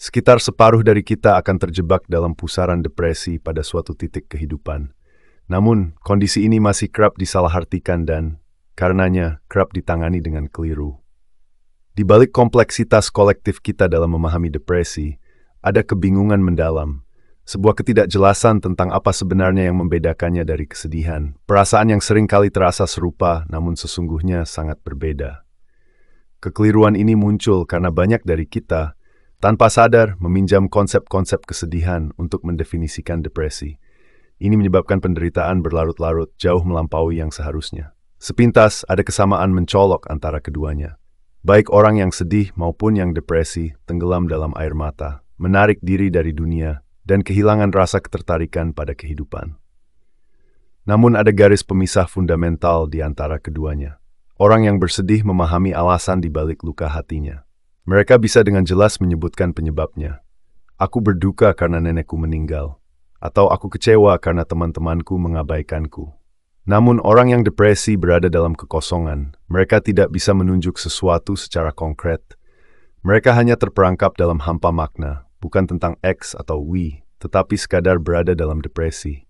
Sekitar separuh dari kita akan terjebak dalam pusaran depresi pada suatu titik kehidupan. Namun, kondisi ini masih kerap disalahartikan dan, karenanya, kerap ditangani dengan keliru. Di balik kompleksitas kolektif kita dalam memahami depresi, ada kebingungan mendalam, sebuah ketidakjelasan tentang apa sebenarnya yang membedakannya dari kesedihan, perasaan yang sering kali terasa serupa namun sesungguhnya sangat berbeda. Kekeliruan ini muncul karena banyak dari kita, tanpa sadar, meminjam konsep-konsep kesedihan untuk mendefinisikan depresi. Ini menyebabkan penderitaan berlarut-larut jauh melampaui yang seharusnya. Sepintas, ada kesamaan mencolok antara keduanya. Baik orang yang sedih maupun yang depresi tenggelam dalam air mata, menarik diri dari dunia, dan kehilangan rasa ketertarikan pada kehidupan. Namun ada garis pemisah fundamental di antara keduanya. Orang yang bersedih memahami alasan di balik luka hatinya. Mereka bisa dengan jelas menyebutkan penyebabnya. Aku berduka karena nenekku meninggal. Atau aku kecewa karena teman-temanku mengabaikanku. Namun orang yang depresi berada dalam kekosongan. Mereka tidak bisa menunjuk sesuatu secara konkret. Mereka hanya terperangkap dalam hampa makna, bukan tentang X atau Y, tetapi sekadar berada dalam depresi.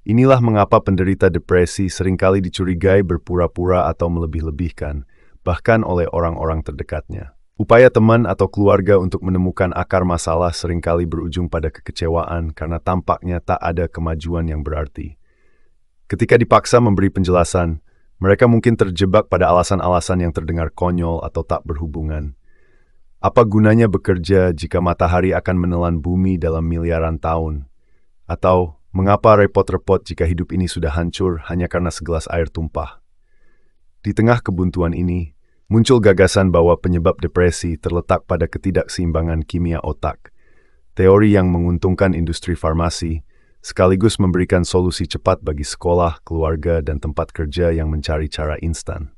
Inilah mengapa penderita depresi seringkali dicurigai berpura-pura atau melebih-lebihkan, bahkan oleh orang-orang terdekatnya. Upaya teman atau keluarga untuk menemukan akar masalah seringkali berujung pada kekecewaan karena tampaknya tak ada kemajuan yang berarti. Ketika dipaksa memberi penjelasan, mereka mungkin terjebak pada alasan-alasan yang terdengar konyol atau tak berhubungan. Apa gunanya bekerja jika matahari akan menelan bumi dalam miliaran tahun? Atau, mengapa repot-repot jika hidup ini sudah hancur hanya karena segelas air tumpah? Di tengah kebuntuan ini, muncul gagasan bahwa penyebab depresi terletak pada ketidakseimbangan kimia otak. Teori yang menguntungkan industri farmasi, sekaligus memberikan solusi cepat bagi sekolah, keluarga, dan tempat kerja yang mencari cara instan.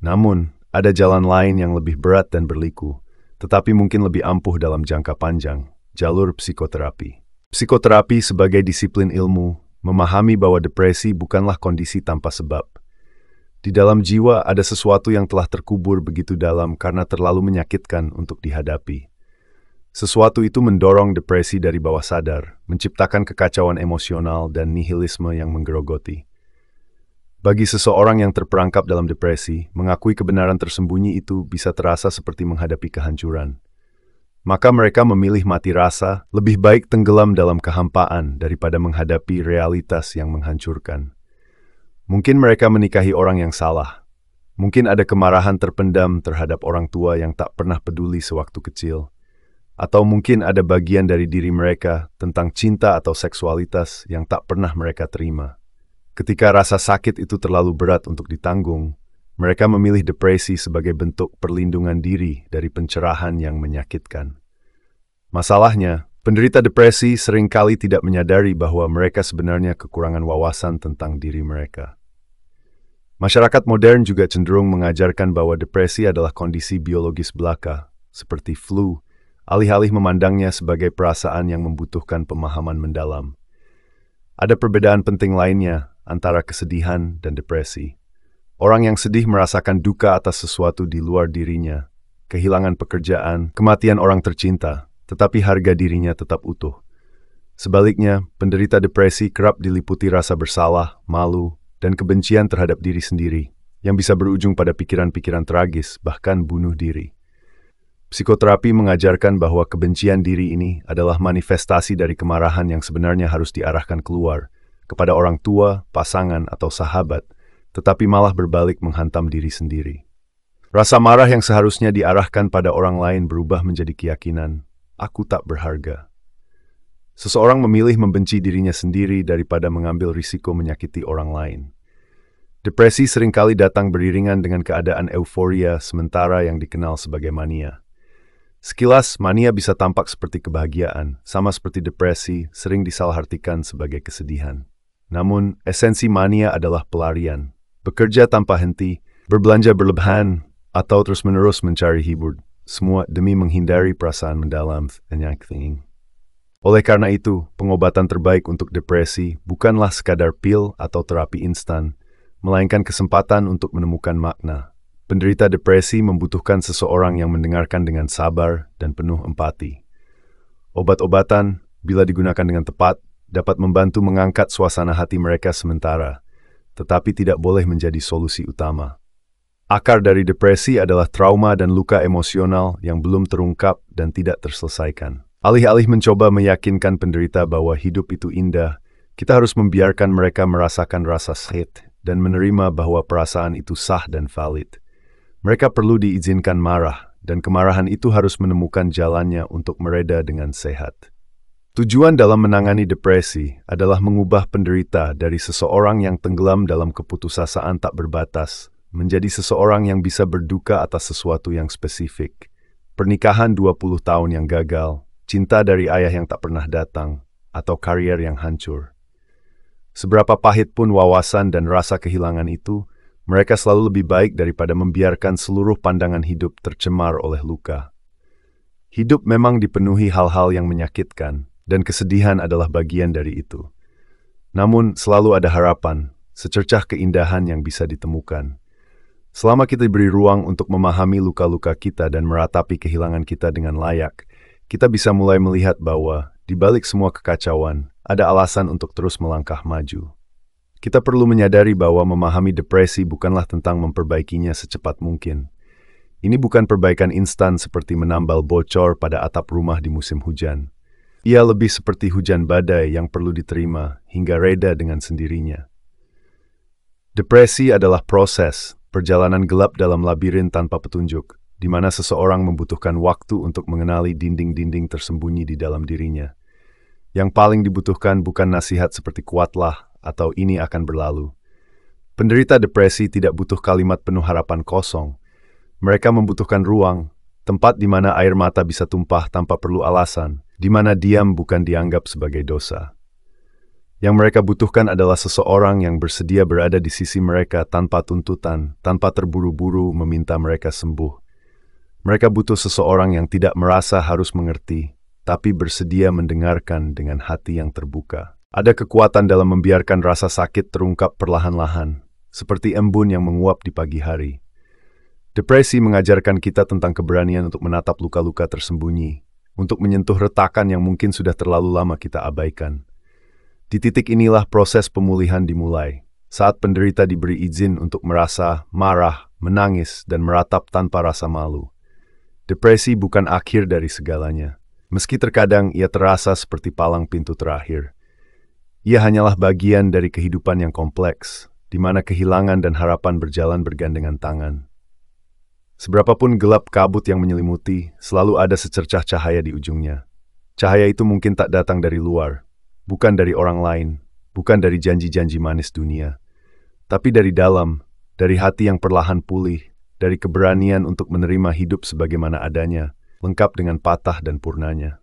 Namun, ada jalan lain yang lebih berat dan berliku, tetapi mungkin lebih ampuh dalam jangka panjang, jalur psikoterapi. Psikoterapi sebagai disiplin ilmu, memahami bahwa depresi bukanlah kondisi tanpa sebab. Di dalam jiwa ada sesuatu yang telah terkubur begitu dalam karena terlalu menyakitkan untuk dihadapi. Sesuatu itu mendorong depresi dari bawah sadar, menciptakan kekacauan emosional dan nihilisme yang menggerogoti. Bagi seseorang yang terperangkap dalam depresi, mengakui kebenaran tersembunyi itu bisa terasa seperti menghadapi kehancuran. Maka mereka memilih mati rasa, lebih baik tenggelam dalam kehampaan daripada menghadapi realitas yang menghancurkan. Mungkin mereka menikahi orang yang salah. Mungkin ada kemarahan terpendam terhadap orang tua yang tak pernah peduli sewaktu kecil. Atau mungkin ada bagian dari diri mereka tentang cinta atau seksualitas yang tak pernah mereka terima. Ketika rasa sakit itu terlalu berat untuk ditanggung, mereka memilih depresi sebagai bentuk perlindungan diri dari pencerahan yang menyakitkan. Masalahnya, penderita depresi seringkali tidak menyadari bahwa mereka sebenarnya kekurangan wawasan tentang diri mereka. Masyarakat modern juga cenderung mengajarkan bahwa depresi adalah kondisi biologis belaka, seperti flu, alih-alih memandangnya sebagai perasaan yang membutuhkan pemahaman mendalam. Ada perbedaan penting lainnya antara kesedihan dan depresi. Orang yang sedih merasakan duka atas sesuatu di luar dirinya, kehilangan pekerjaan, kematian orang tercinta, tetapi harga dirinya tetap utuh. Sebaliknya, penderita depresi kerap diliputi rasa bersalah, malu, dan kebencian terhadap diri sendiri, yang bisa berujung pada pikiran-pikiran tragis, bahkan bunuh diri. Psikoterapi mengajarkan bahwa kebencian diri ini adalah manifestasi dari kemarahan yang sebenarnya harus diarahkan keluar, kepada orang tua, pasangan, atau sahabat, tetapi malah berbalik menghantam diri sendiri. Rasa marah yang seharusnya diarahkan pada orang lain berubah menjadi keyakinan, aku tak berharga. Seseorang memilih membenci dirinya sendiri daripada mengambil risiko menyakiti orang lain. Depresi seringkali datang beriringan dengan keadaan euforia sementara yang dikenal sebagai mania. Sekilas, mania bisa tampak seperti kebahagiaan, sama seperti depresi sering disalahartikan sebagai kesedihan. Namun, esensi mania adalah pelarian. Bekerja tanpa henti, berbelanja berlebihan, atau terus-menerus mencari hibur, semua demi menghindari perasaan mendalam dan nyakitin. Oleh karena itu, pengobatan terbaik untuk depresi bukanlah sekadar pil atau terapi instan, melainkan kesempatan untuk menemukan makna. Penderita depresi membutuhkan seseorang yang mendengarkan dengan sabar dan penuh empati. Obat-obatan, bila digunakan dengan tepat, dapat membantu mengangkat suasana hati mereka sementara, tetapi tidak boleh menjadi solusi utama. Akar dari depresi adalah trauma dan luka emosional yang belum terungkap dan tidak terselesaikan. Alih-alih mencoba meyakinkan penderita bahwa hidup itu indah, kita harus membiarkan mereka merasakan rasa sakit dan menerima bahwa perasaan itu sah dan valid. Mereka perlu diizinkan marah, dan kemarahan itu harus menemukan jalannya untuk mereda dengan sehat. Tujuan dalam menangani depresi adalah mengubah penderita dari seseorang yang tenggelam dalam keputusasaan tak berbatas menjadi seseorang yang bisa berduka atas sesuatu yang spesifik. Pernikahan 20 tahun yang gagal, cinta dari ayah yang tak pernah datang, atau karier yang hancur. Seberapa pahit pun wawasan dan rasa kehilangan itu, mereka selalu lebih baik daripada membiarkan seluruh pandangan hidup tercemar oleh luka. Hidup memang dipenuhi hal-hal yang menyakitkan, dan kesedihan adalah bagian dari itu. Namun, selalu ada harapan, secercah keindahan yang bisa ditemukan. Selama kita diberi ruang untuk memahami luka-luka kita dan meratapi kehilangan kita dengan layak, kita bisa mulai melihat bahwa, di balik semua kekacauan, ada alasan untuk terus melangkah maju. Kita perlu menyadari bahwa memahami depresi bukanlah tentang memperbaikinya secepat mungkin. Ini bukan perbaikan instan seperti menambal bocor pada atap rumah di musim hujan. Ia lebih seperti hujan badai yang perlu diterima hingga reda dengan sendirinya. Depresi adalah proses, perjalanan gelap dalam labirin tanpa petunjuk, di mana seseorang membutuhkan waktu untuk mengenali dinding-dinding tersembunyi di dalam dirinya. Yang paling dibutuhkan bukan nasihat seperti kuatlah atau ini akan berlalu. Penderita depresi tidak butuh kalimat penuh harapan kosong. Mereka membutuhkan ruang, tempat di mana air mata bisa tumpah tanpa perlu alasan, di mana diam bukan dianggap sebagai dosa. Yang mereka butuhkan adalah seseorang yang bersedia berada di sisi mereka tanpa tuntutan, tanpa terburu-buru meminta mereka sembuh. Mereka butuh seseorang yang tidak merasa harus mengerti, tapi bersedia mendengarkan dengan hati yang terbuka. Ada kekuatan dalam membiarkan rasa sakit terungkap perlahan-lahan, seperti embun yang menguap di pagi hari. Depresi mengajarkan kita tentang keberanian untuk menatap luka-luka tersembunyi, untuk menyentuh retakan yang mungkin sudah terlalu lama kita abaikan. Di titik inilah proses pemulihan dimulai, saat penderita diberi izin untuk merasa, marah, menangis, dan meratap tanpa rasa malu. Depresi bukan akhir dari segalanya, meski terkadang ia terasa seperti palang pintu terakhir. Ia hanyalah bagian dari kehidupan yang kompleks, di mana kehilangan dan harapan berjalan bergandengan tangan. Seberapapun gelap kabut yang menyelimuti, selalu ada secercah cahaya di ujungnya. Cahaya itu mungkin tak datang dari luar, bukan dari orang lain, bukan dari janji-janji manis dunia, tapi dari dalam, dari hati yang perlahan pulih, dari keberanian untuk menerima hidup sebagaimana adanya, lengkap dengan patah dan purnanya.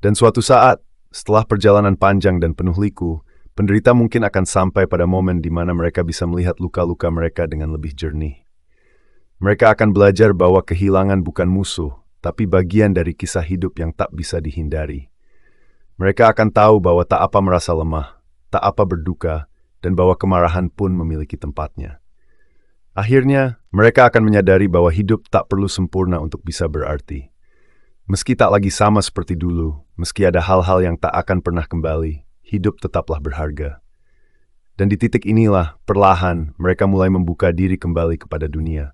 Dan suatu saat, setelah perjalanan panjang dan penuh liku, penderita mungkin akan sampai pada momen di mana mereka bisa melihat luka-luka mereka dengan lebih jernih. Mereka akan belajar bahwa kehilangan bukan musuh, tapi bagian dari kisah hidup yang tak bisa dihindari. Mereka akan tahu bahwa tak apa merasa lemah, tak apa berduka, dan bahwa kemarahan pun memiliki tempatnya. Akhirnya, mereka akan menyadari bahwa hidup tak perlu sempurna untuk bisa berarti. Meski tak lagi sama seperti dulu, meski ada hal-hal yang tak akan pernah kembali, hidup tetaplah berharga. Dan di titik inilah, perlahan, mereka mulai membuka diri kembali kepada dunia.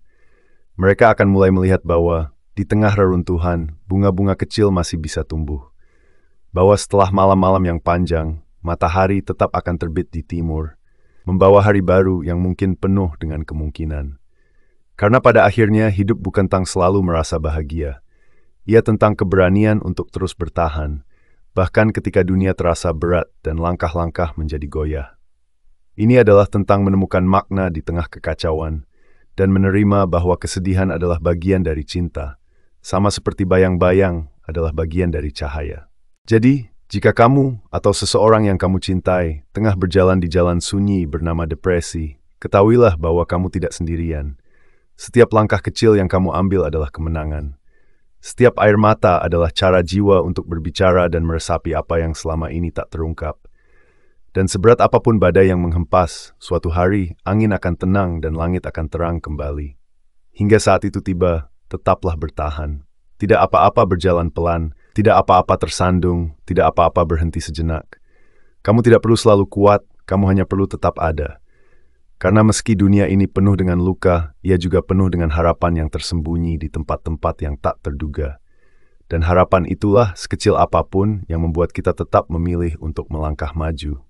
Mereka akan mulai melihat bahwa, di tengah reruntuhan, bunga-bunga kecil masih bisa tumbuh. Bahwa setelah malam-malam yang panjang, matahari tetap akan terbit di timur, membawa hari baru yang mungkin penuh dengan kemungkinan. Karena pada akhirnya, hidup bukan tentang selalu merasa bahagia. Ia tentang keberanian untuk terus bertahan, bahkan ketika dunia terasa berat dan langkah-langkah menjadi goyah. Ini adalah tentang menemukan makna di tengah kekacauan, dan menerima bahwa kesedihan adalah bagian dari cinta, sama seperti bayang-bayang adalah bagian dari cahaya. Jadi, jika kamu atau seseorang yang kamu cintai tengah berjalan di jalan sunyi bernama depresi, ketahuilah bahwa kamu tidak sendirian. Setiap langkah kecil yang kamu ambil adalah kemenangan. Setiap air mata adalah cara jiwa untuk berbicara dan meresapi apa yang selama ini tak terungkap. Dan seberat apapun badai yang menghempas, suatu hari angin akan tenang dan langit akan terang kembali. Hingga saat itu tiba, tetaplah bertahan. Tidak apa-apa berjalan pelan, Tidak apa-apa tersandung, tidak apa-apa berhenti sejenak. Kamu tidak perlu selalu kuat, kamu hanya perlu tetap ada. Karena meski dunia ini penuh dengan luka, ia juga penuh dengan harapan yang tersembunyi di tempat-tempat yang tak terduga. Dan harapan itulah sekecil apapun yang membuat kita tetap memilih untuk melangkah maju.